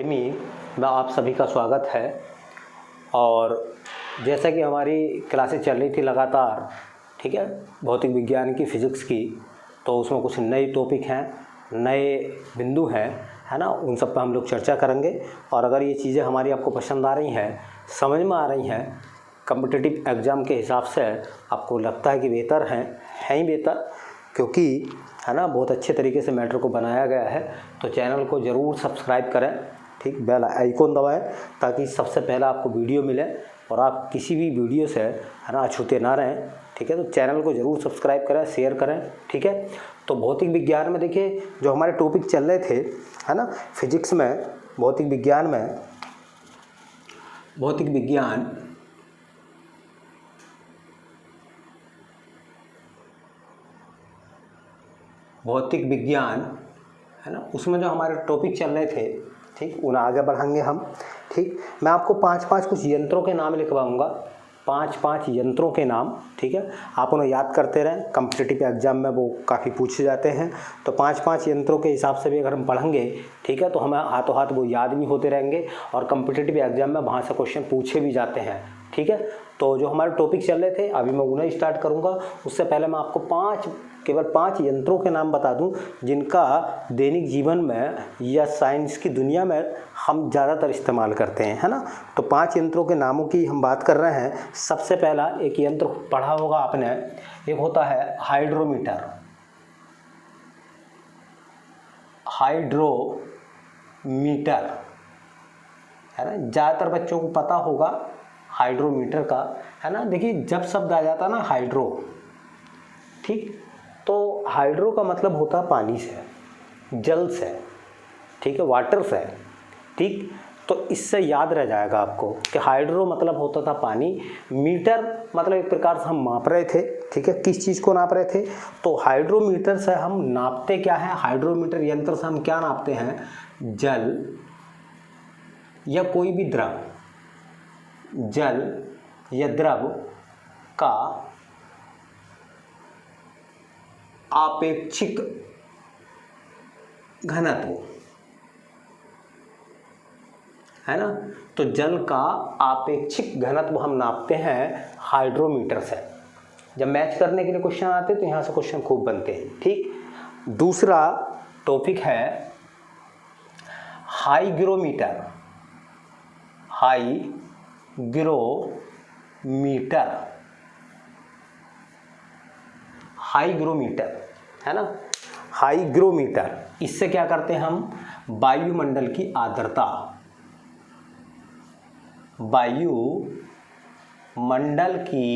में आप सभी का स्वागत है। और जैसा कि हमारी क्लासेस चल रही थी लगातार, ठीक है, भौतिक विज्ञान की, फिज़िक्स की, तो उसमें कुछ नए टॉपिक हैं, नए बिंदु हैं, है ना, उन सब पर हम लोग चर्चा करेंगे। और अगर ये चीज़ें हमारी आपको पसंद आ रही हैं, समझ में आ रही हैं, कॉम्पिटिटिव एग्ज़ाम के हिसाब से आपको लगता है कि बेहतर हैं ही बेहतर, क्योंकि है ना बहुत अच्छे तरीके से मैटर को बनाया गया है, तो चैनल को ज़रूर सब्सक्राइब करें, ठीक, बेल आइकॉन दबाएं ताकि सबसे पहले आपको वीडियो मिले और आप किसी भी वीडियो से है ना अछूते ना रहें, ठीक है। तो चैनल को ज़रूर सब्सक्राइब करें, शेयर करें, ठीक है। तो भौतिक विज्ञान में देखिए जो हमारे टॉपिक चल रहे थे, है ना, फिजिक्स में, भौतिक विज्ञान में, भौतिक विज्ञान है ना, उसमें जो हमारे टॉपिक चल रहे थे, ठीक, उन्हें आगे बढ़ाएंगे हम, ठीक। मैं आपको पांच कुछ यंत्रों के नाम लिखवाऊंगा, पांच यंत्रों के नाम, ठीक है। आप उन्हें याद करते रहें, कॉम्पिटिटिव एग्जाम में वो काफ़ी पूछे जाते हैं। तो पांच यंत्रों के हिसाब से भी अगर हम पढ़ेंगे, ठीक है, तो हमें हाथों हाथ वो याद भी होते रहेंगे और कॉम्पिटिटिव एग्जाम में वहाँ से क्वेश्चन पूछे भी जाते हैं, ठीक है। तो जो हमारे टॉपिक चल रहे थे अभी मैं उन्हें स्टार्ट करूँगा। उससे पहले मैं आपको केवल पांच यंत्रों के नाम बता दूं जिनका दैनिक जीवन में या साइंस की दुनिया में हम ज़्यादातर इस्तेमाल करते हैं, है ना। तो पांच यंत्रों के नामों की हम बात कर रहे हैं। सबसे पहला एक यंत्र पढ़ा होगा आपने, एक होता है हाइड्रोमीटर। हाइड्रोमीटर है ना, ज़्यादातर बच्चों को पता होगा हाइड्रोमीटर का, है ना। देखिए जब शब्द आ जाता है ना हाइड्रो, ठीक, तो हाइड्रो का मतलब होता है पानी से, जल से, ठीक है, वाटर से, ठीक। तो इससे याद रह जाएगा आपको कि हाइड्रो मतलब होता था पानी, मीटर मतलब एक प्रकार से हम माप रहे थे, ठीक है, किस चीज़ को नाप रहे थे। तो हाइड्रोमीटर से हम नापते क्या है, हाइड्रोमीटर यंत्र से हम क्या नापते हैं, जल या कोई भी द्रव, जल या द्रव का आपेक्षिक घनत्व, है ना। तो जल का आपेक्षिक घनत्व हम नापते हैं हाइड्रोमीटर से। जब मैच करने के लिए क्वेश्चन आते हैं तो यहां से क्वेश्चन खूब बनते हैं, ठीक। दूसरा टॉपिक है हाईग्रोमीटर। हाईग्रोमीटर है ना, हाईग्रोमीटर, इससे क्या करते हैं हम, वायुमंडल की आर्द्रता, वायुमंडल की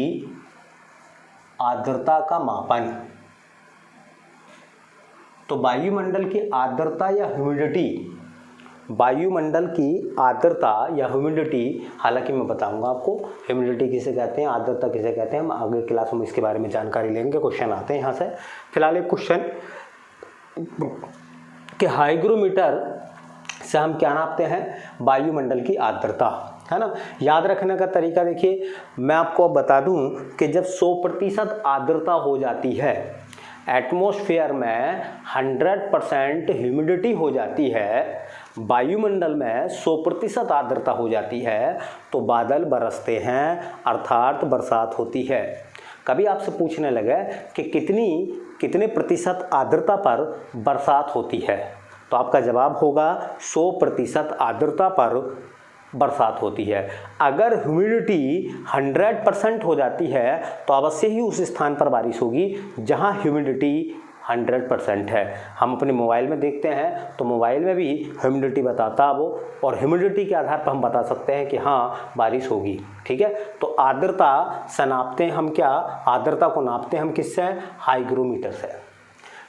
आर्द्रता का मापन। तो वायुमंडल की आर्द्रता या ह्यूमिडिटी, वायुमंडल की आर्द्रता या ह्यूमिडिटी, हालांकि मैं बताऊंगा आपको ह्यूमिडिटी किसे कहते हैं, आर्द्रता किसे कहते हैं, हम आगे क्लास में इसके बारे में जानकारी लेंगे, क्वेश्चन आते हैं यहाँ से। फिलहाल एक क्वेश्चन कि हाइग्रोमीटर से हम क्या नापते हैं, वायुमंडल की आर्द्रता, है ना। याद रखने का तरीका देखिए, मैं आपको बता दूं कि जब 100% आर्द्रता हो जाती है, एटमॉस्फेयर में 100% ह्यूमिडिटी हो जाती है, वायुमंडल में 100% आर्द्रता हो जाती है, तो बादल बरसते हैं, अर्थात बरसात होती है। कभी आपसे पूछने लगे कि कितने प्रतिशत आर्द्रता पर बरसात होती है, तो आपका जवाब होगा 100% आर्द्रता पर बरसात होती है। अगर ह्यूमिडिटी 100% हो जाती है तो अवश्य ही उस स्थान पर बारिश होगी जहां ह्यूमिडिटी 100% है। हम अपने मोबाइल में देखते हैं तो मोबाइल में भी ह्यूमिडिटी बताता है वो, और ह्यूमिडिटी के आधार पर हम बता सकते हैं कि हाँ बारिश होगी, ठीक है। तो आर्द्रता से नापते हैं हम क्या, आर्द्रता को नापते हैं हम किससे, हाइग्रोमीटर से।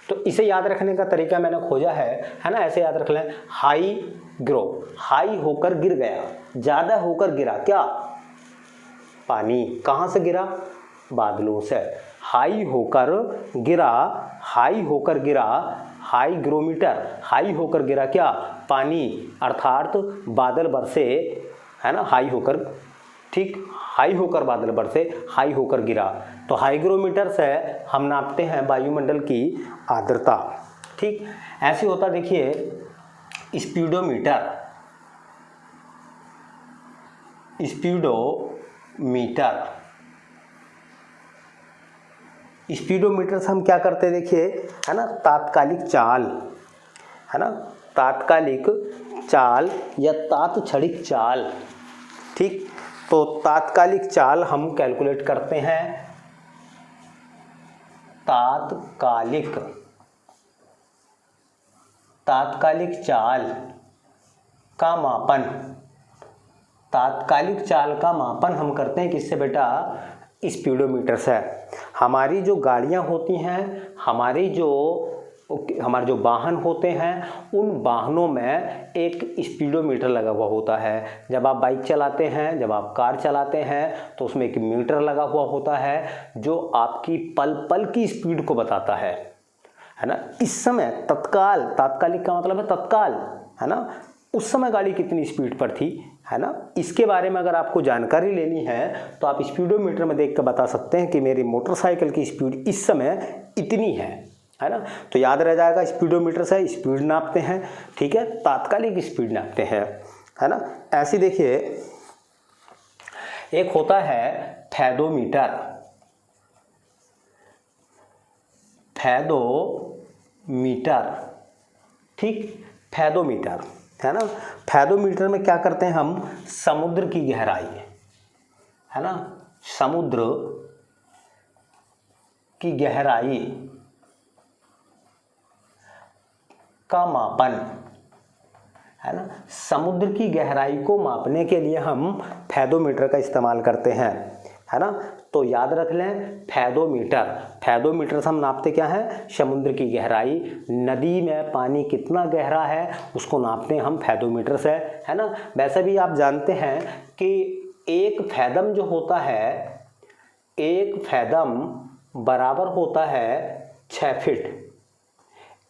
तो इसे याद रखने का तरीका मैंने खोजा है ना, ऐसे याद रख लें, हाई होकर गिर गया, ज़्यादा होकर गिरा क्या, पानी, कहाँ से गिरा, बादलों से, हाई होकर गिरा, हाईग्रोमीटर, हाई होकर गिरा क्या, पानी, अर्थात बादल बरसे, है ना, हाई होकर, ठीक, हाई होकर बादल बरसे, हाई होकर गिरा। तो हाइग्रोमीटर से हम नापते हैं वायुमंडल की आर्द्रता, ठीक। ऐसे होता देखिए स्पीडोमीटर, स्पीडोमीटर। स्पीडोमीटर से हम क्या करते हैं देखिए, है ना, तात्कालिक चाल, है ना, तात्कालिक चाल या तात्क्षणिक चाल। ठीक, तो तात्कालिक चाल हम कैलकुलेट करते हैं, तात्कालिक चाल का मापन, तात्कालिक चाल का मापन हम करते हैं किससे बेटा, स्पीडोमीटर से। हमारी जो गाड़ियां होती हैं, हमारे जो वाहन होते हैं, उन वाहनों में एक स्पीडोमीटर लगा हुआ होता है। जब आप बाइक चलाते हैं, जब आप कार चलाते हैं, तो उसमें एक मीटर लगा हुआ होता है जो आपकी पल पल की स्पीड को बताता है ना। इस समय तत्काल, तात्कालिक का मतलब है तत्काल, है ना, उस समय गाड़ी कितनी स्पीड पर थी, है ना। इसके बारे में अगर आपको जानकारी लेनी है तो आप स्पीडोमीटर में देख कर बता सकते हैं कि मेरी मोटरसाइकिल की स्पीड इस समय इतनी है ना। तो याद रह जाएगा, स्पीडोमीटर से स्पीड नापते हैं, ठीक है, तात्कालिक स्पीड नापते हैं, है ना। ऐसे देखिए, एक होता है फैदोमीटर। ठीक, फैदोमीटर, है ना। फैदोमीटर में क्या करते हैं हम, समुद्र की गहराई, है ना, समुद्र की गहराई का मापन, है ना। समुद्र की गहराई को मापने के लिए हम फैदोमीटर का इस्तेमाल करते हैं, है ना। तो याद रख लें, फैदोमीटर से हम नापते क्या है, समुद्र की गहराई। नदी में पानी कितना गहरा है उसको नापते हैं हम फैदोमीटर से, है ना। वैसे भी आप जानते हैं कि एक फैदम जो होता है, एक फैदम बराबर होता है 6 फीट।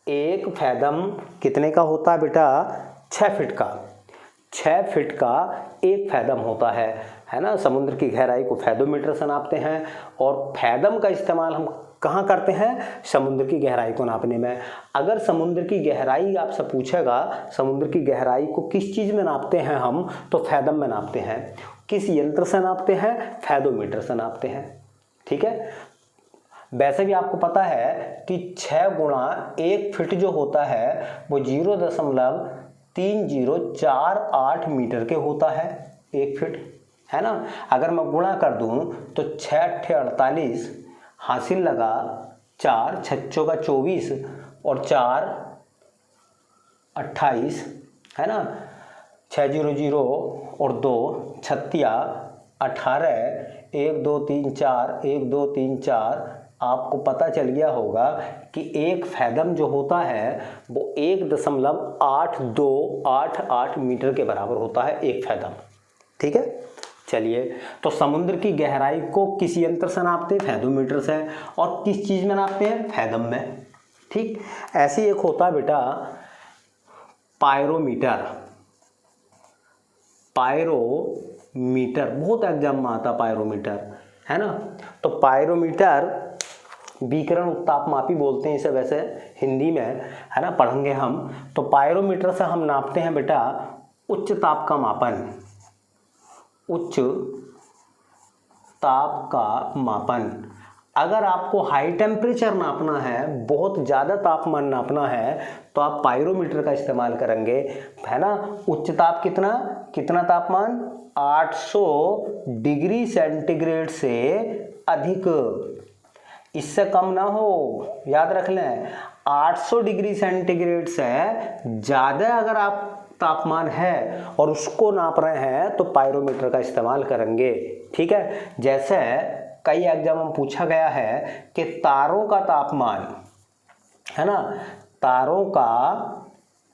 एक फैदम कितने का होता है बेटा, 6 फीट का। 6 फीट का एक फैदम होता है ना। समुद्र की गहराई को फैदोमीटर से नापते हैं, और फैदम का इस्तेमाल हम कहाँ करते हैं, समुद्र की गहराई को नापने में। अगर समुद्र की गहराई आपसे पूछेगा, समुद्र की गहराई को किस चीज़ में नापते हैं हम, तो फैदम में नापते हैं। किस यंत्र से नापते हैं, फैदोमीटर से नापते हैं, ठीक है। वैसे भी आपको पता है कि 6 गुणा 1 फीट जो होता है वो 0.3048 मीटर के होता है 1 फीट, है ना। अगर मैं गुणा कर दूं तो 6 अट्ठे 48 हासिल लगा, 4 छक्कों का 24 और 4 28, है ना। 6 0 0 और 2 छत्तिया 18, 1 2 3 4, 1 2 3 4। आपको पता चल गया होगा कि एक फैदम जो होता है वो 1.8288 मीटर के बराबर होता है एक फैदम, ठीक है। चलिए, तो समुद्र की गहराई को किस यंत्र से नापते हैं, फैदोमीटर से, और किस चीज़ में नापते हैं, फैदम में, ठीक। ऐसे एक होता है बेटा पायरोमीटर। बहुत एग्जाम में आता पायरोमीटर, है ना। तो पायरोमीटर विकिरण उत्तापमापी बोलते हैं इसे वैसे हिंदी में, है ना, पढ़ेंगे हम। तो पायरोमीटर से हम नापते हैं बेटा उच्च ताप का मापन, उच्च ताप का मापन। अगर आपको हाई टेम्परेचर नापना है, बहुत ज़्यादा तापमान नापना है, तो आप पायरोमीटर का इस्तेमाल करेंगे, है ना। उच्च ताप कितना तापमान, 800 डिग्री सेंटीग्रेड से अधिक, इससे कम ना हो, याद रख लें। 800 डिग्री सेंटीग्रेड से ज़्यादा अगर आप तापमान है और उसको नाप रहे हैं तो पायरोमीटर का इस्तेमाल करेंगे, ठीक है। जैसे कई एग्जाम में पूछा गया है कि तारों का तापमान, है ना, तारों का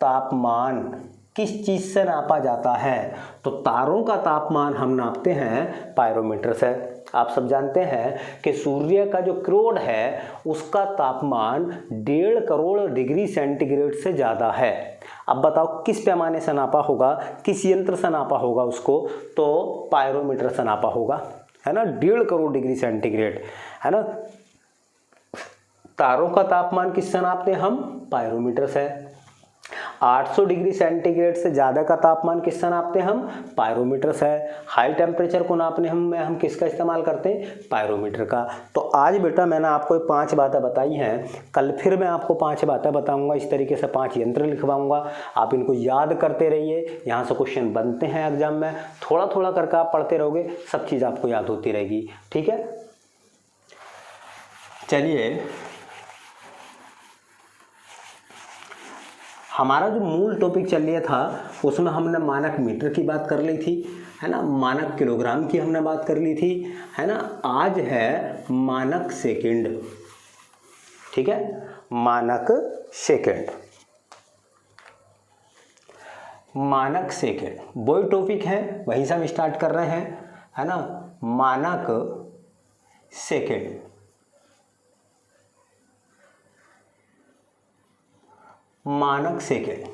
तापमान किस चीज़ से नापा जाता है, तो तारों का तापमान हम नापते हैं पायरोमीटर से। आप सब जानते हैं कि सूर्य का जो क्रोड है उसका तापमान 1.5 करोड़ डिग्री सेंटीग्रेड से ज़्यादा है। अब बताओ किस पैमाने से नापा होगा, किस यंत्र से नापा होगा उसको, तो पायरोमीटर से नापा होगा, है ना। 1.5 करोड़ डिग्री सेंटीग्रेड, है ना। तारों का तापमान किससे नापते हैं हम, पायरोमीटर से। 800 डिग्री सेंटीग्रेड से ज़्यादा का तापमान किससे नापते हैं हम? पायरोमीटर से। हाई टेम्परेचर को नापने हम किसका इस्तेमाल करते हैं? पायरोमीटर का। तो आज बेटा मैंने आपको 5 बातें बताई हैं, कल फिर मैं आपको 5 बातें बताऊंगा, इस तरीके से 5 यंत्र लिखवाऊंगा, आप इनको याद करते रहिए। यहाँ से क्वेश्चन बनते हैं एग्जाम में, थोड़ा थोड़ा करके आप पढ़ते रहोगे, सब चीज़ आपको याद होती रहेगी। ठीक है, चलिए हमारा जो मूल टॉपिक चल रहा था उसमें हमने मानक मीटर की बात कर ली थी, है ना, मानक किलोग्राम की हमने बात कर ली थी, है ना। आज है मानक सेकंड। ठीक है, मानक सेकंड, मानक सेकंड वही टॉपिक है, वहीं से हम स्टार्ट कर रहे हैं, है ना। मानक सेकंड, मानक सेकंड,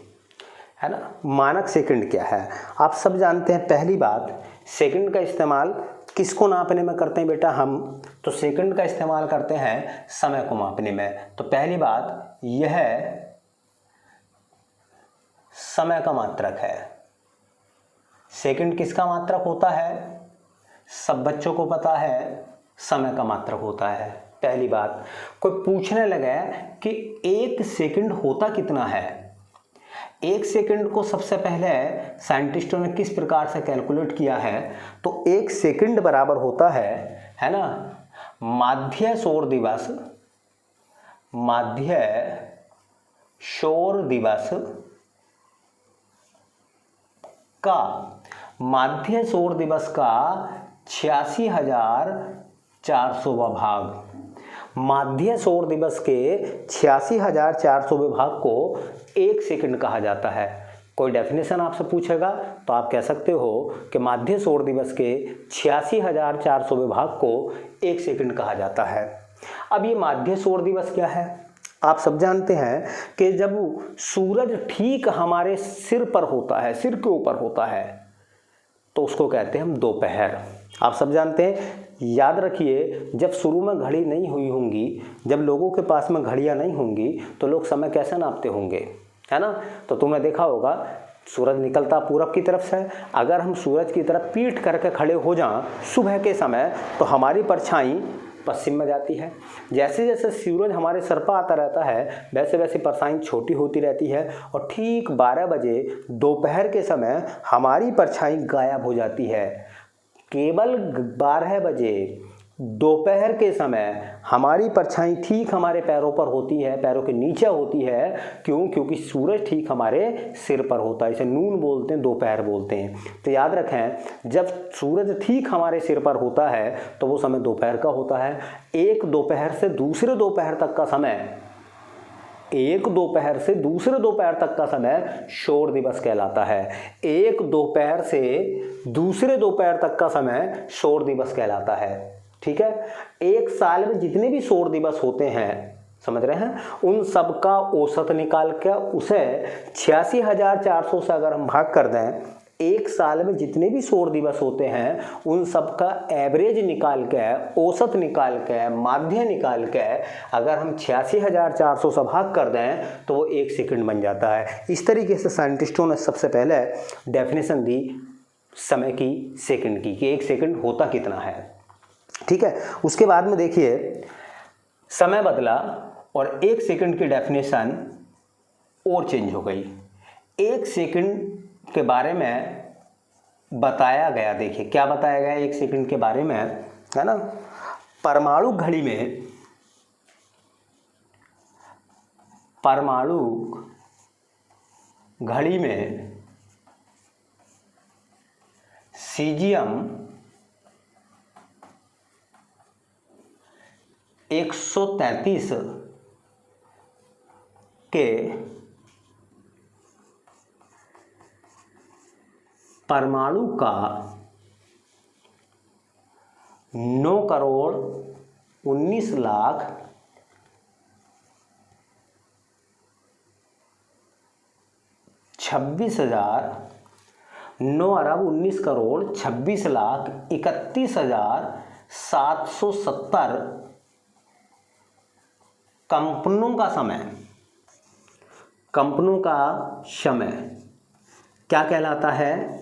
है ना। मानक सेकंड क्या है आप सब जानते हैं। पहली बात, सेकंड का इस्तेमाल किसको नापने में करते हैं बेटा हम? तो सेकंड का इस्तेमाल करते हैं समय को मापने में। तो पहली बात यह समय का मात्रक है। सेकंड किसका मात्रक होता है? सब बच्चों को पता है, समय का मात्रक होता है। पहली बात, कोई पूछने लगे कि 1 सेकंड होता कितना है, 1 सेकंड को सबसे पहले साइंटिस्टों ने किस प्रकार से कैलकुलेट किया है? तो 1 सेकंड बराबर होता है ना, माध्य सौर दिवस, माध्य सौर दिवस का, माध्य सौर दिवस का 86,400वां भाग। माध्य सौर दिवस के 86,400वें भाग को 1 सेकंड कहा जाता है। कोई डेफिनेशन आपसे पूछेगा तो आप कह सकते हो कि माध्य सौर दिवस के 86,400वें भाग को 1 सेकंड कहा जाता है। अब ये माध्य सौर दिवस क्या है? आप सब जानते हैं कि जब सूरज ठीक हमारे सिर पर होता है, सिर के ऊपर होता है, तो उसको कहते हैं हम दोपहर। आप सब जानते हैं, याद रखिए, जब शुरू में घड़ी नहीं हुई होंगी, जब लोगों के पास में घड़ियां नहीं होंगी, तो लोग समय कैसे नापते होंगे, है ना। तो तुमने देखा होगा सूरज निकलता पूरब की तरफ से, अगर हम सूरज की तरफ पीठ करके खड़े हो जाएं सुबह के समय, तो हमारी परछाई पश्चिम में जाती है। जैसे जैसे सूरज हमारे सर पर आता रहता है, वैसे वैसे परछाई छोटी होती रहती है, और ठीक 12 बजे दोपहर के समय हमारी परछाई गायब हो जाती है। केवल 12 बजे दोपहर के समय हमारी परछाई ठीक हमारे पैरों पर होती है, पैरों के नीचे होती है। क्यों? क्योंकि सूरज ठीक हमारे सिर पर होता है। इसे नून बोलते हैं, दोपहर बोलते हैं। तो याद रखें, जब सूरज ठीक हमारे सिर पर होता है तो वो समय दोपहर का होता है। एक दोपहर से दूसरे दोपहर तक का समय, एक दोपहर से दूसरे दोपहर तक का समय सौर दिवस कहलाता है। एक दोपहर से दूसरे दोपहर तक का समय सौर दिवस कहलाता है। ठीक है, एक साल में जितने भी सौर दिवस होते हैं, समझ रहे हैं, उन सब का औसत निकाल के उसे 86,400 से अगर हम भाग कर दें, एक साल में जितने भी सौर दिवस होते हैं उन सब का एवरेज निकाल के, औसत निकाल के, माध्य निकाल के अगर हम 86,400 से भाग कर दें तो वो 1 सेकंड बन जाता है। इस तरीके से साइंटिस्टों ने सबसे पहले डेफिनेशन दी समय की, सेकंड की, कि 1 सेकंड होता कितना है। ठीक है, उसके बाद में देखिए समय बदला और 1 सेकंड की डेफिनेशन और चेंज हो गई। 1 सेकंड के बारे में बताया गया, देखिए क्या बताया गया 1 सेकंड के बारे में, है ना। परमाणु घड़ी में, परमाणु घड़ी में सीजियम 133 के परमाणु का 9,19,26,9 अरब 19,26,31,770 कंपनों का समय, कंपनों का समय क्या कहलाता है?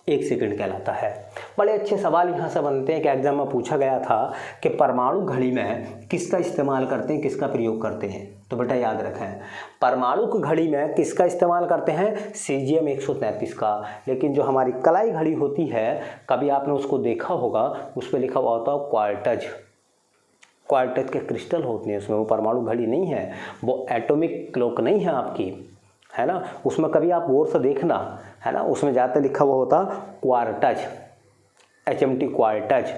1 सेकंड कहलाता है। बड़े अच्छे सवाल यहाँ से बनते हैं कि एग्जाम में पूछा गया था कि परमाणु घड़ी में किसका इस्तेमाल करते हैं, किसका प्रयोग करते हैं। तो बेटा याद रखें, परमाणु की घड़ी में किसका इस्तेमाल करते हैं? सीजियम 133 का। लेकिन जो हमारी कलाई घड़ी होती है, कभी आपने उसको देखा होगा, उस पर लिखा हुआ होता है क्वार्टज। क्वार्टज के क्रिस्टल होते हैं उसमें, वो परमाणु घड़ी नहीं है, वो एटॉमिक क्लॉक नहीं है आपकी, है ना। उसमें कभी आप गौर से देखना, है ना, उसमें ज़्यादा लिखा हुआ होता क्वार्टज, HMT क्वार्टज,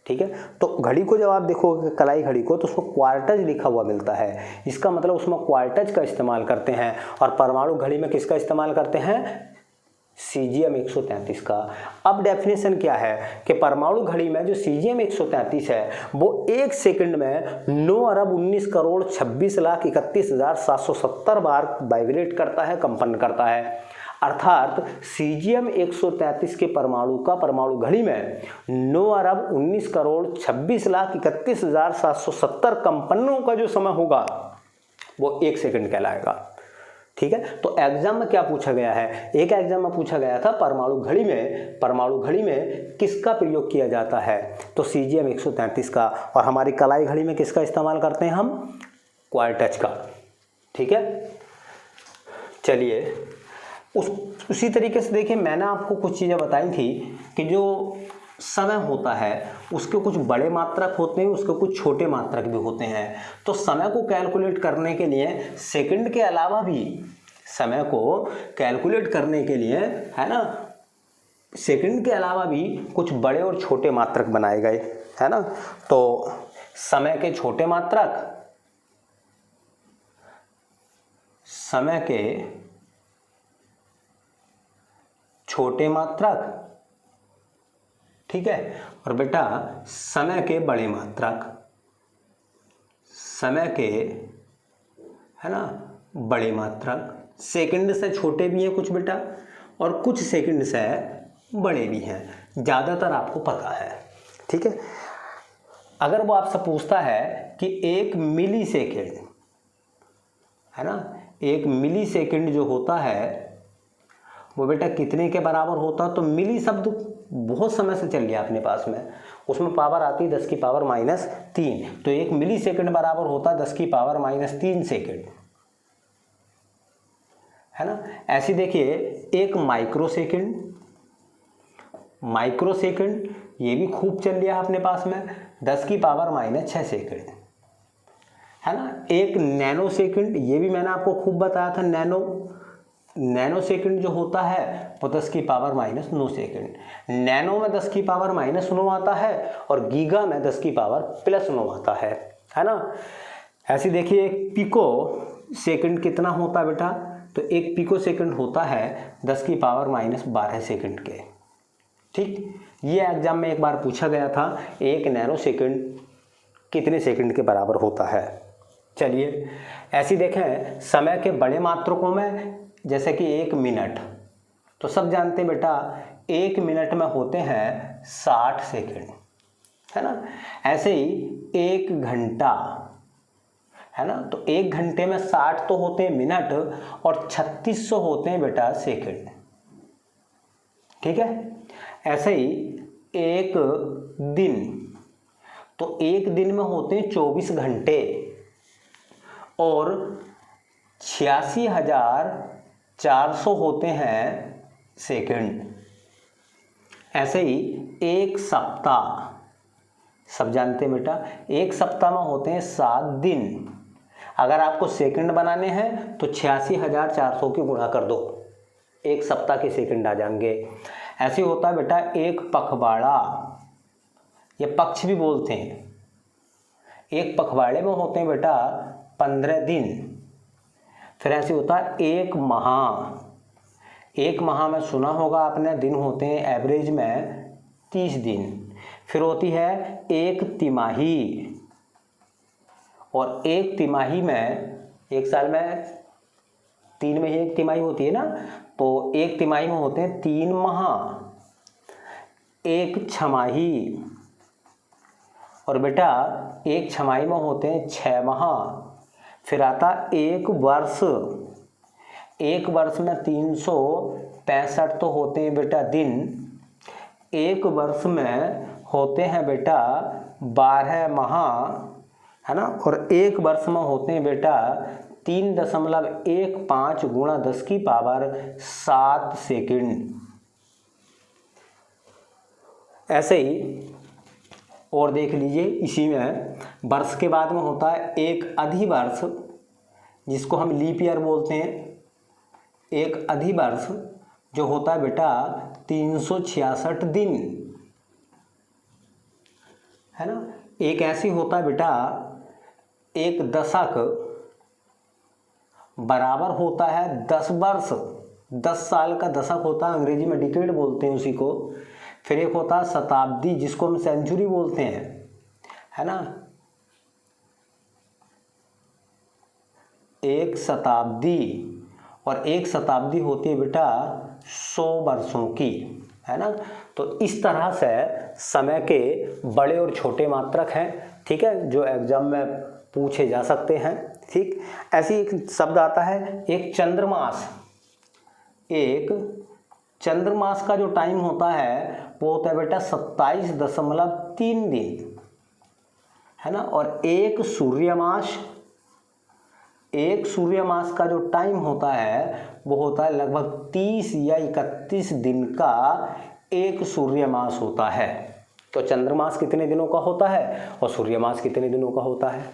ठीक है। तो घड़ी को जब आप देखोगे कलाई घड़ी को, तो उसमें क्वार्टज लिखा हुआ मिलता है। इसका मतलब उसमें क्वार्टज का इस्तेमाल करते हैं। और परमाणु घड़ी में किसका इस्तेमाल करते हैं? सीजियम 133 का। अब डेफिनेशन क्या है कि परमाणु घड़ी में जो सीजियम 133 है वो 1 सेकंड में 9,19,26,31,770 बार वाइब्रेट करता है, कंपन करता है। अर्थात सीजियम 133 के परमाणु का परमाणु घड़ी में 9,19,26,31,770 कंपनों का जो समय होगा वो 1 सेकंड कहलाएगा। ठीक है। तो एग्जाम में क्या पूछा गया है? एक एग्जाम में पूछा गया था परमाणु घड़ी में किसका प्रयोग किया जाता है? तो सीजियम 133 का। और हमारी कलाई घड़ी में किसका इस्तेमाल करते हैं हम? क्वार्टज का। ठीक है। चलिए उसी तरीके से देखिए, मैंने आपको कुछ चीज़ें बताई थी कि जो समय होता है उसके कुछ बड़े मात्रक होते हैं, उसके कुछ छोटे मात्रक भी होते हैं। तो समय को कैलकुलेट करने के लिए सेकंड के अलावा भी, समय को कैलकुलेट करने के लिए, है ना, सेकंड के अलावा भी कुछ बड़े और छोटे मात्रक बनाए गए, है ना। तो समय के छोटे मात्रक, ठीक है। और बेटा समय के बड़े मात्रक, है ना, बड़े मात्रक। सेकंड से छोटे भी हैं कुछ बेटा, और कुछ सेकंड से बड़े भी हैं, ज़्यादातर आपको पता है। ठीक है। अगर वो आपसे पूछता है कि 1 मिली सेकेंड, है ना, 1 मिली सेकेंड जो होता है वो बेटा कितने के बराबर होता? तो मिली शब्द बहुत समय से चल लिया अपने पास में, उसमें पावर आती है 10 की पावर -3। तो 1 मिली सेकेंड बराबर होता है 10 की पावर -3 सेकेंड, है ना। ऐसे देखिए 1 माइक्रो सेकेंड, ये भी खूब चल लिया अपने पास में, 10 की पावर -6 सेकेंड, है ना। 1 नैनो सेकेंड, ये भी मैंने आपको खूब बताया था। नैनो सेकंड जो होता है वो 10 की पावर -9 सेकंड। नैनो में 10 की पावर -9 आता है और गीगा में 10 की पावर +9 आता है ना। ऐसे देखिए एक पिको सेकंड कितना होता है बेटा? तो 1 पिको सेकंड होता है 10 की पावर -12 सेकंड के। ठीक, ये एग्जाम में एक बार पूछा गया था, 1 नैनो सेकंड कितने सेकंड के बराबर होता है। चलिए ऐसे देखें समय के बड़े मात्रकों में, जैसे कि 1 मिनट, तो सब जानते हैं बेटा 1 मिनट में होते हैं 60 सेकंड, है ना। ऐसे ही 1 घंटा, है ना, तो 1 घंटे में 60 तो होते हैं मिनट और 3600 होते हैं बेटा सेकंड। ठीक है। ऐसे ही 1 दिन, तो 1 दिन में होते हैं 24 घंटे और 86,400 होते हैं सेकंड। ऐसे ही 1 सप्ताह, सब जानते हैं बेटा 1 सप्ताह में होते हैं 7 दिन। अगर आपको सेकंड बनाने हैं तो 86,400 की गुणा कर दो, 1 सप्ताह के सेकंड आ जाएंगे। ऐसे होता है बेटा 1 पखवाड़ा, ये पक्ष भी बोलते हैं। 1 पखवाड़े में होते हैं बेटा 15 दिन। फिर ऐसे होता है 1 माह, 1 माह में सुना होगा आपने दिन होते हैं एवरेज में 30 दिन। फिर होती है 1 तिमाही, और 1 तिमाही में, 1 साल में 3 महीने 1 तिमाही होती है ना, तो 1 तिमाही में होते हैं 3 माह। 1 छमाही, और बेटा 1 छमाही में होते हैं 6 माह। फिर आता 1 वर्ष, एक वर्ष में 365 तो होते हैं बेटा दिन, एक वर्ष में होते हैं बेटा 12 माह, है ना, और एक वर्ष में होते हैं बेटा 3.15 गुणा 10 की पावर 7 सेकंड। ऐसे ही और देख लीजिए, इसी में वर्ष के बाद में होता है एक अधिवर्ष, जिसको हम लीप ईयर बोलते हैं। एक अधिवर्ष जो होता है बेटा 366 दिन, है ना। एक ऐसी होता है बेटा एक दशक बराबर होता है 10 वर्ष, 10 साल का दशक होता है, अंग्रेजी में डिकेड बोलते हैं उसी को। फिर एक होता है शताब्दी, जिसको हम सेंचुरी बोलते हैं, है ना। एक शताब्दी, और एक शताब्दी होती है बेटा 100 वर्षों की, है ना। तो इस तरह से समय के बड़े और छोटे मात्रक हैं, ठीक है, जो एग्जाम में पूछे जा सकते हैं, ठीक। ऐसी एक शब्द आता है एक चंद्रमास। एक चंद्रमास का जो टाइम होता है वो होता है बेटा 27.3 दिन, है ना। और एक सूर्यमास, एक सूर्यमास का जो टाइम होता है वो होता है लगभग 30 या 31 दिन का एक सूर्यमास होता है। तो चंद्रमास कितने दिनों का होता है और सूर्यमास कितने दिनों का होता है,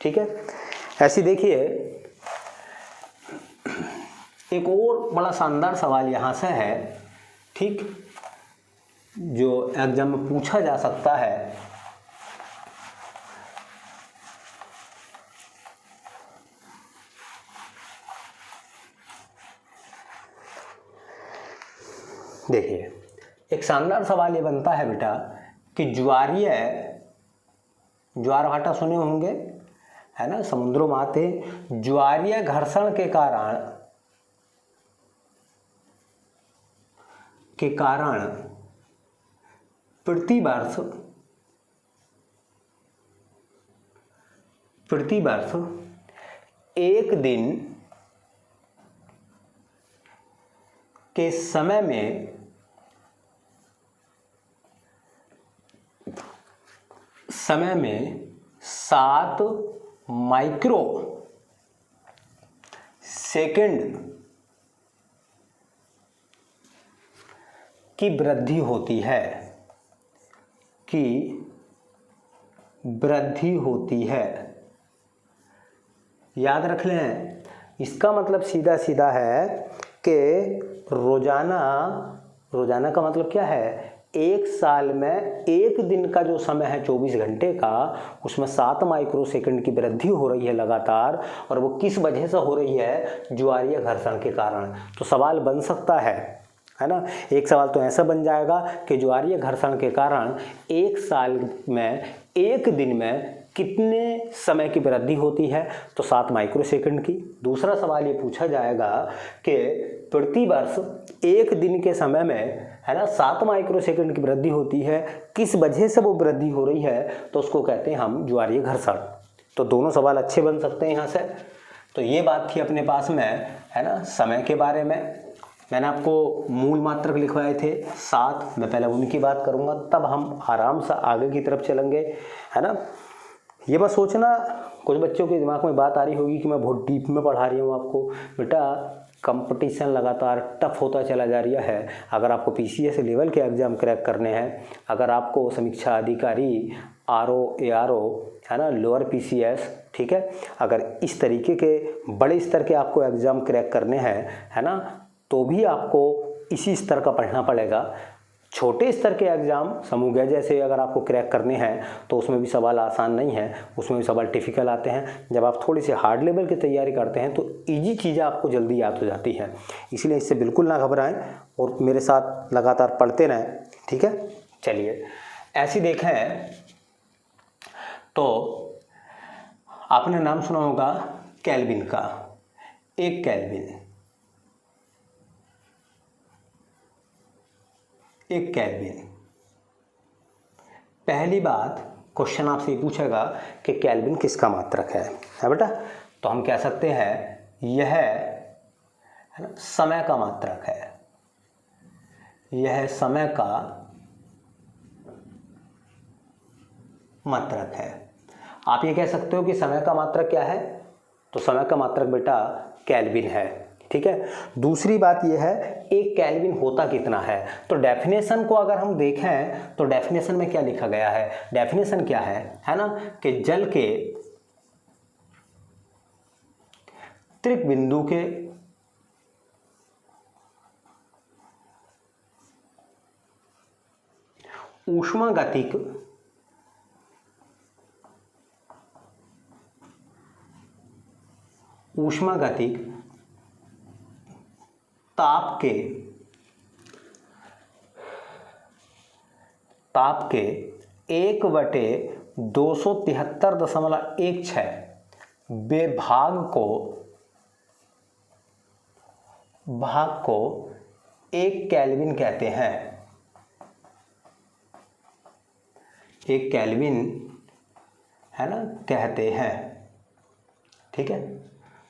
ठीक है। ऐसी देखिए एक और बड़ा शानदार सवाल यहाँ से है, ठीक, जो एग्जाम में पूछा जा सकता है। देखिए एक शानदार सवाल ये बनता है बेटा कि ज्वारीय, ज्वार भाटा सुने होंगे, है ना, समुद्रों में आते। ज्वारीय घर्षण के कारण प्रतिवर्ष एक दिन के समय में समय में 7 माइक्रो सेकंड की वृद्धि होती है, याद रख लें। इसका मतलब सीधा सीधा है कि रोजाना का मतलब क्या है, एक साल में एक दिन का जो समय है 24 घंटे का, उसमें 7 माइक्रो सेकंड की वृद्धि हो रही है लगातार, और वो किस वजह से हो रही है, ज्वारीय घर्षण के कारण। तो सवाल बन सकता है ना। एक सवाल तो ऐसा बन जाएगा कि ज्वारीय घर्षण के कारण एक साल में एक दिन में कितने समय की वृद्धि होती है, तो 7 माइक्रो सेकंड की। दूसरा सवाल ये पूछा जाएगा कि प्रतिवर्ष एक दिन के समय में, है ना, 7 माइक्रो सेकंड की वृद्धि होती है, किस वजह से वो वृद्धि हो रही है, तो उसको कहते हैं हम ज्वारीय घर्षण। तो दोनों सवाल अच्छे बन सकते हैं यहाँ से। तो ये बात थी अपने पास में, है ना, समय के बारे में। मैंने आपको मूल मात्रक लिखवाए थे 7, मैं पहले उनकी बात करूँगा, तब हम आराम से आगे की तरफ चलेंगे, है ना। ये बस सोचना, कुछ बच्चों के दिमाग में बात आ रही होगी कि मैं बहुत डीप में पढ़ा रही हूँ आपको। बेटा कंपटीशन लगातार टफ होता चला जा रहा है। अगर आपको पीसीएस लेवल के एग्ज़ाम क्रैक करने हैं, अगर आपको समीक्षा अधिकारी, आरओ, एआरओ, है ना, लोअर पीसीएस, ठीक है, अगर इस तरीके के बड़े स्तर के आपको एग्ज़ाम क्रैक करने हैं, है ना, तो भी आपको इसी स्तर का पढ़ना पड़ेगा। छोटे स्तर के एग्ज़ाम समूह गए जैसे अगर आपको क्रैक करने हैं तो उसमें भी सवाल आसान नहीं है, उसमें भी सवाल टिपिकल आते हैं। जब आप थोड़ी सी हार्ड लेवल की तैयारी करते हैं तो इजी चीज़ें आपको जल्दी याद हो जाती हैं। इसलिए इससे बिल्कुल ना घबराएं और मेरे साथ लगातार पढ़ते रहें, ठीक है। चलिए ऐसी देखें तो आपने नाम सुना होगा केल्विन का। एक केल्विन। पहली बात क्वेश्चन आपसे ये पूछेगा कि केल्विन किसका मात्रक है बेटा। तो हम कह सकते हैं यह है ना, समय का मात्रक है। यह समय का मात्रक है। आप ये कह सकते हो कि समय का मात्रक क्या है, तो समय का मात्रक बेटा केल्विन है। ठीक है। दूसरी बात यह है एक केल्विन होता कितना है, तो डेफिनेशन को अगर हम देखें तो डेफिनेशन में क्या लिखा गया है, डेफिनेशन क्या है ना, कि जल के त्रिक बिंदु के ऊष्मागतिक ताप के 1/273.16 भाग को 1 केल्विन कहते हैं। 1 केल्विन है ना कहते हैं। ठीक है,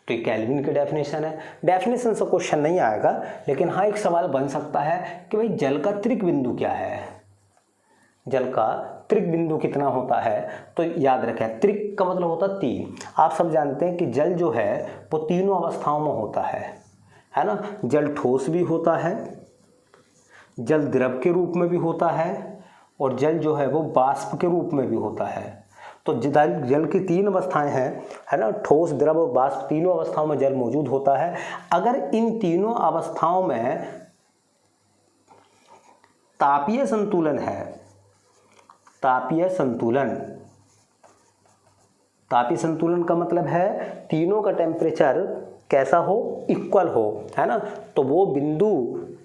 तो ये केल्विन की डेफिनेशन है। डेफिनेशन से क्वेश्चन नहीं आएगा, लेकिन हाँ एक सवाल बन सकता है कि भाई जल का त्रिक बिंदु क्या है, जल का त्रिक बिंदु कितना होता है। तो याद रखें त्रिक का मतलब होता है 3। आप सब जानते हैं कि जल जो है वो तीनों अवस्थाओं में होता है ना। जल ठोस भी होता है, जल द्रव के रूप में भी होता है, और जल जो है वो वाष्प के रूप में भी होता है। तो जल की 3 अवस्थाएं हैं, है ना, ठोस, द्रव और वाष्प, तीनों अवस्थाओं में जल मौजूद होता है। अगर इन तीनों अवस्थाओं में तापीय संतुलन है, तापीय संतुलन का मतलब है तीनों का टेम्परेचर कैसा हो, इक्वल हो, है ना, तो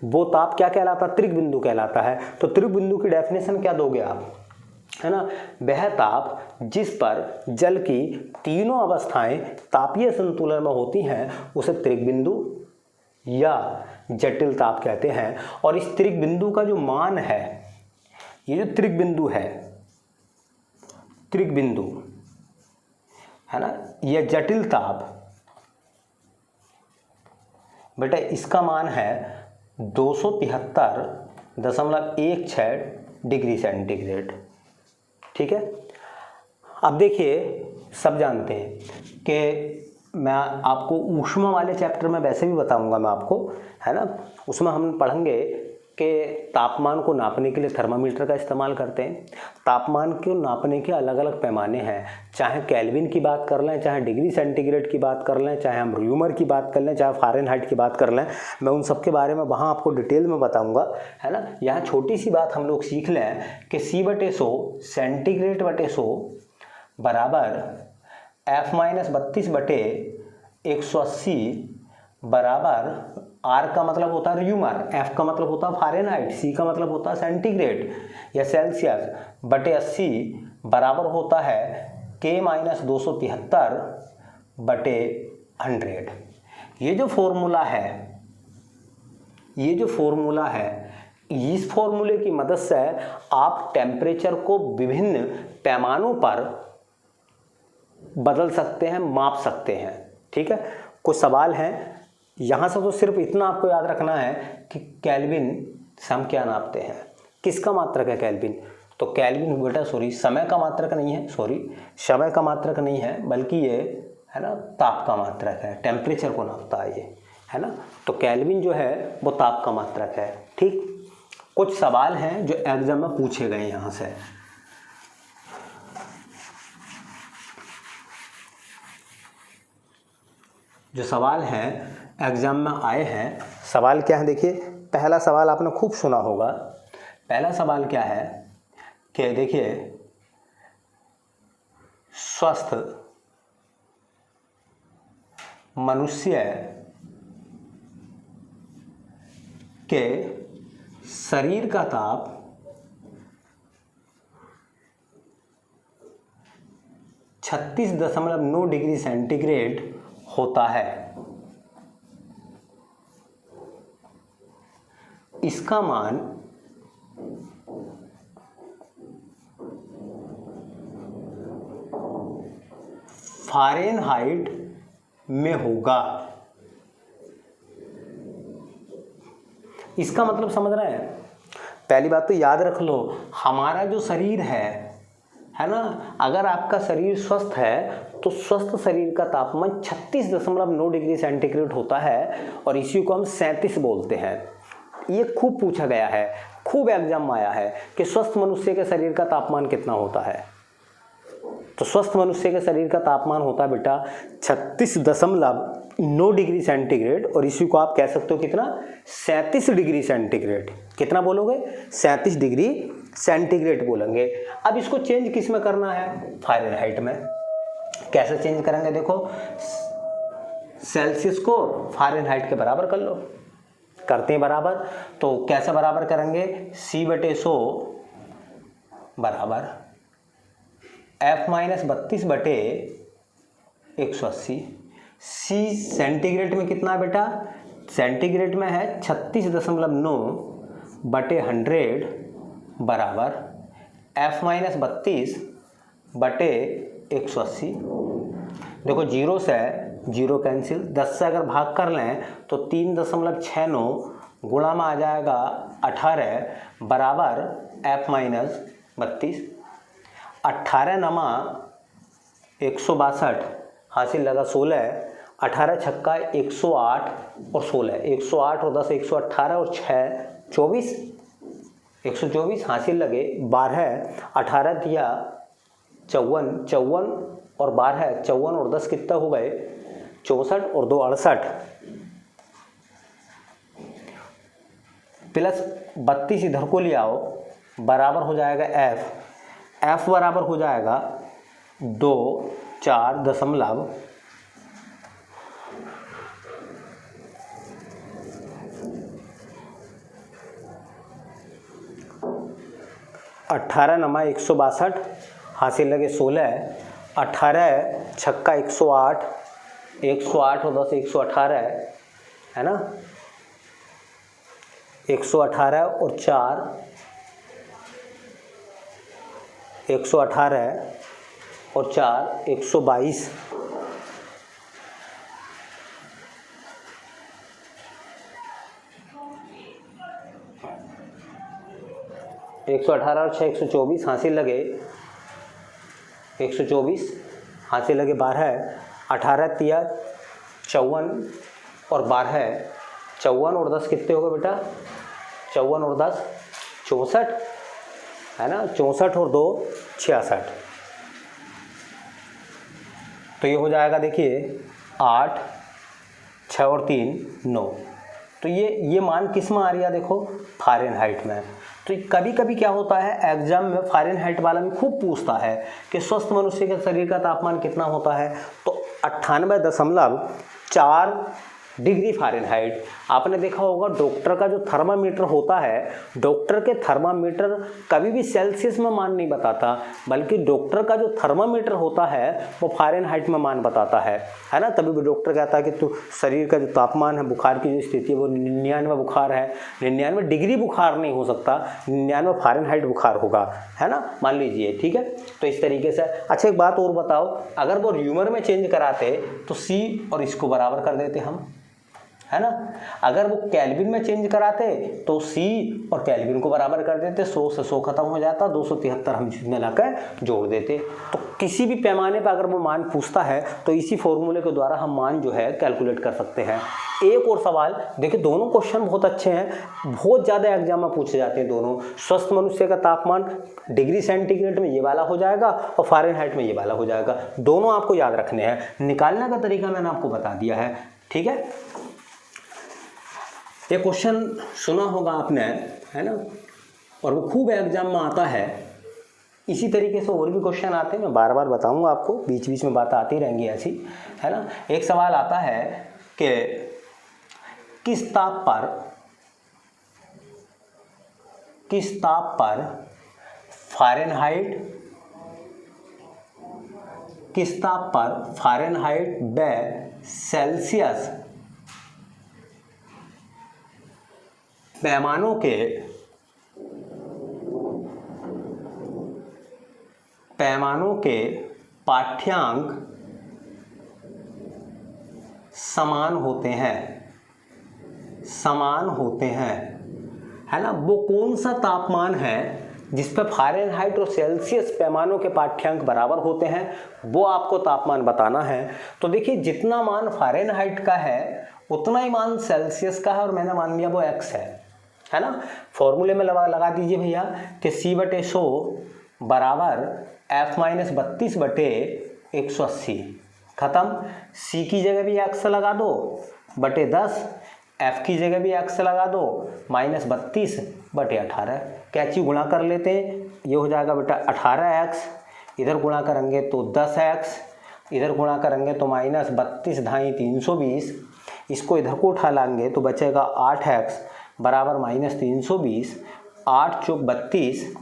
वो ताप क्या कहलाता है, त्रिक बिंदु कहलाता है। तो त्रिक बिंदु की डेफिनेशन क्या दोगे आप, है ना, वह ताप जिस पर जल की तीनों अवस्थाएं तापीय संतुलन में होती हैं उसे त्रिक बिंदु या जटिल ताप कहते हैं। और इस त्रिक बिंदु का जो मान है, ये जो त्रिक बिंदु है, त्रिक बिंदु है ना, यह जटिल ताप बेटा इसका मान है 273.16 डिग्री सेंटीग्रेड। ठीक है। अब देखिए सब जानते हैं कि मैं आपको ऊष्मा वाले चैप्टर में वैसे भी बताऊंगा मैं आपको, है ना, उसमें हम पढ़ेंगे कि तापमान को नापने के लिए थर्मामीटर का इस्तेमाल करते हैं। तापमान को नापने के अलग अलग पैमाने हैं, चाहे केल्विन की बात कर लें, चाहे डिग्री सेंटीग्रेड की बात कर लें, चाहे हम र्यूमर की बात कर लें, चाहे फ़ारेनहाइट की बात कर लें, मैं उन सब के बारे में वहाँ आपको डिटेल में बताऊँगा, है ना। यहाँ छोटी सी बात हम लोग सीख लें कि C/100 सेंटीग्रेड/100 बराबर F-32/180 बराबर R का मतलब होता है र्यूमर, F का मतलब होता है फ़ारेनहाइट, C का मतलब होता है सेंटीग्रेड या सेल्सियस बटे 80 बराबर होता है K-273/100। ये जो फॉर्मूला है, इस फॉर्मूले की मदद से आप टेम्परेचर को विभिन्न पैमानों पर बदल सकते हैं, माप सकते हैं। ठीक है। कुछ सवाल हैं यहाँ से, तो सिर्फ इतना आपको याद रखना है कि केल्विन से हम क्या नापते हैं, किसका मात्रक है केल्विन, तो केल्विन बेटा समय का मात्रक नहीं है, बल्कि ये है ना ताप का मात्रक है, टेम्परेचर को नापता है ये, है ना। तो केल्विन जो है वो ताप का मात्रक है। ठीक। कुछ सवाल हैं जो एग्जाम में पूछे गए यहाँ से। जो सवाल हैं एग्जाम में आए हैं, सवाल क्या है देखिए। पहला सवाल आपने खूब सुना होगा। पहला सवाल क्या है कि देखिए स्वस्थ मनुष्य के शरीर का ताप 36.9 डिग्री सेंटीग्रेड होता है। इसका मान फ़ारेनहाइट में होगा। इसका मतलब समझ रहे हैं? पहली बात तो याद रख लो, हमारा जो शरीर है ना, अगर आपका शरीर स्वस्थ है तो स्वस्थ शरीर का तापमान 36.9 डिग्री सेंटीग्रेड होता है और इसी को हम 37 बोलते हैं। ये खूब पूछा गया है, खूब एग्जाम में आया है कि स्वस्थ मनुष्य के शरीर का तापमान कितना होता है। तो स्वस्थ मनुष्य के शरीर का तापमान होता है बेटा 36.9 डिग्री सेंटीग्रेड और इसी को आप कह सकते हो कितना, 37 डिग्री सेंटीग्रेड। कितना बोलोगे? 37 डिग्री सेंटीग्रेड बोलेंगे। अब इसको चेंज किस में करना है? फ़ारेनहाइट में। कैसे चेंज करेंगे? देखो, सेल्सियस को फ़ारेनहाइट के बराबर कर लो। करते हैं बराबर, तो कैसे बराबर करेंगे? C/100 बराबर F-32/180। C सेंटीग्रेड में कितना बेटा? सेंटीग्रेड में है 36.9/100 बराबर F-32/180। देखो, जीरो से जीरो कैंसिल, 10 से अगर भाग कर लें तो 3.69 गुणा में आ जाएगा 18 बराबर F-32। 18 नमा 162 हासिल लगा 16, 18 छक्का 108 और 16, 108 और 10 118 और 6 24, 124 हासिल लगे 12, 18 दिया 54, 54 और 12, 54 और 10 कितना हो गए? 64 और 2 68 प्लस 32 इधर को ले आओ, बराबर हो जाएगा F बराबर हो जाएगा 24.18 नमा 162 हासिल लगे 16, 18 छक्का 108, 108 और 10 118 है ना, 118 और 4 118 और 4 122, 118 और 6 124 हासिल लगे 124 हासिल लगे 12, 18 तिया 54 और 12, 54 और 10 कितने हो गए बेटा? 54 और 10 64 है ना, 64 और 2 66। तो ये हो जाएगा, देखिए 8, 6 और 3 9। तो ये मान किस में आ रही है? देखो, फ़ारेनहाइट में। तो कभी कभी क्या होता है, एग्जाम में फ़ारेनहाइट वाला भी खूब पूछता है कि स्वस्थ मनुष्य के शरीर का तापमान कितना होता है। तो 98.4 डिग्री फ़ारेनहाइट। आपने देखा होगा डॉक्टर का जो थर्मामीटर होता है, डॉक्टर के थर्मामीटर कभी भी सेल्सियस में मान नहीं बताता, बल्कि डॉक्टर का जो थर्मामीटर होता है वो फ़ारेनहाइट में मान बताता है ना। तभी भी डॉक्टर कहता है कि तो शरीर का जो तापमान है, बुखार की जो स्थिति है वो 99 बुखार है, 99 डिग्री बुखार नहीं हो सकता, 99 फ़ारेनहाइट बुखार होगा, है ना, मान लीजिए। ठीक है, तो इस तरीके से। अच्छा, एक बात और बताओ, अगर वो र्यूमर में चेंज कराते तो C और इसको बराबर कर देते हम, है ना। अगर वो केल्विन में चेंज कराते तो C और केल्विन को बराबर कर देते, 100 से 100 खत्म हो जाता, 273 हम इसमें लाकर जोड़ देते। तो किसी भी पैमाने पर अगर वो मान पूछता है तो इसी फॉर्मूले के द्वारा हम मान जो है कैलकुलेट कर सकते हैं। एक और सवाल देखिए, दोनों क्वेश्चन बहुत अच्छे हैं, बहुत ज़्यादा एग्जाम में पूछे जाते हैं दोनों। स्वस्थ मनुष्य का तापमान डिग्री सेंटीग्रेड में ये वाला हो जाएगा और फ़ारेनहाइट में ये वाला हो जाएगा। दोनों आपको याद रखने हैं। निकालने का तरीका मैंने आपको बता दिया है। ठीक है, ये क्वेश्चन सुना होगा आपने, है ना, और वो खूब एग्जाम में आता है। इसी तरीके से और भी क्वेश्चन आते हैं, मैं बार बार बताऊंगा आपको, बीच बीच में बातें आती रहेंगी ऐसी, है ना। एक सवाल आता है कि किस ताप पर फ़ारेनहाइट व सेल्सियस पैमानों के पाठ्यांक समान होते हैं। है ना, वो कौन सा तापमान है जिस पर फ़ारेनहाइट और सेल्सियस पैमानों के पाठ्यांक बराबर होते हैं, वो आपको तापमान बताना है। तो देखिए जितना मान फ़ारेनहाइट का है उतना ही मान सेल्सियस का है और मैंने मान लिया वो x है ना। फॉर्मूले में लगा दीजिए भैया कि C/100 बराबर F-32/180 खत्म। C की जगह भी x लगा दो बटे 10, F की जगह भी x लगा दो -32/18। कैची गुणा कर लेते हैं, ये हो जाएगा बेटा 18x, इधर गुणा करेंगे तो 10x, इधर गुणा करेंगे तो -32 ढाई 320, इसको इधर को उठा लाएंगे तो बचेगा 8x बराबर -320, 8 चौक 32,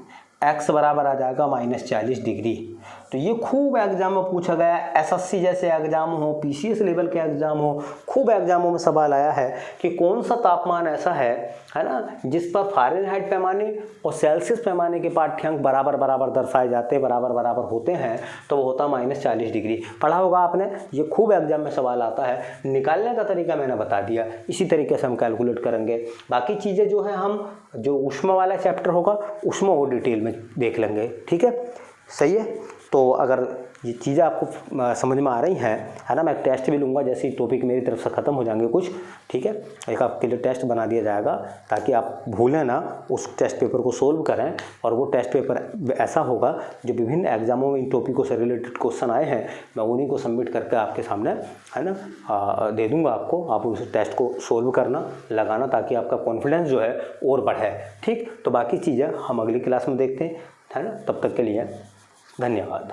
x बराबर आ जाएगा -40 डिग्री। तो ये खूब एग्जाम में पूछा गया, एसएससी जैसे एग्जाम हो, पीसीएस लेवल के एग्जाम हो, खूब एग्जामों में सवाल आया है कि कौन सा तापमान ऐसा है ना, जिस पर फ़ारेनहाइट पैमाने और सेल्सियस पैमाने के पाठ्यांक बराबर बराबर दर्शाए जाते हैं, बराबर बराबर होते हैं, तो वो होता -40 डिग्री। पढ़ा होगा आपने, ये खूब एग्जाम में सवाल आता है। निकालने का तरीका मैंने बता दिया, इसी तरीके से हम कैलकुलेट करेंगे। बाकी चीज़ें जो है हम जो ऊष्मा वाला चैप्टर होगा उसमें वो डिटेल में देख लेंगे, ठीक है, सही है। तो अगर ये चीज़ें आपको समझ में आ रही हैं, है ना, मैं एक टेस्ट भी लूँगा जैसे ही टॉपिक मेरी तरफ से ख़त्म हो जाएंगे कुछ, ठीक है, एक आपके लिए टेस्ट बना दिया जाएगा ताकि आप भूलें ना, उस टेस्ट पेपर को सोल्व करें। और वो टेस्ट पेपर ऐसा होगा जो विभिन्न एग्जामों में इन टॉपिकों से रिलेटेड क्वेश्चन आए हैं, मैं उन्हीं को सबमिट करके आपके सामने, है ना, दे दूँगा आपको। आप उस टेस्ट को सोल्व करना, लगाना, ताकि आपका कॉन्फिडेंस जो है और बढ़े, ठीक। तो बाकी चीज़ें हम अगली क्लास में देखते हैं, है ना। तब तक के लिए धन्यवाद।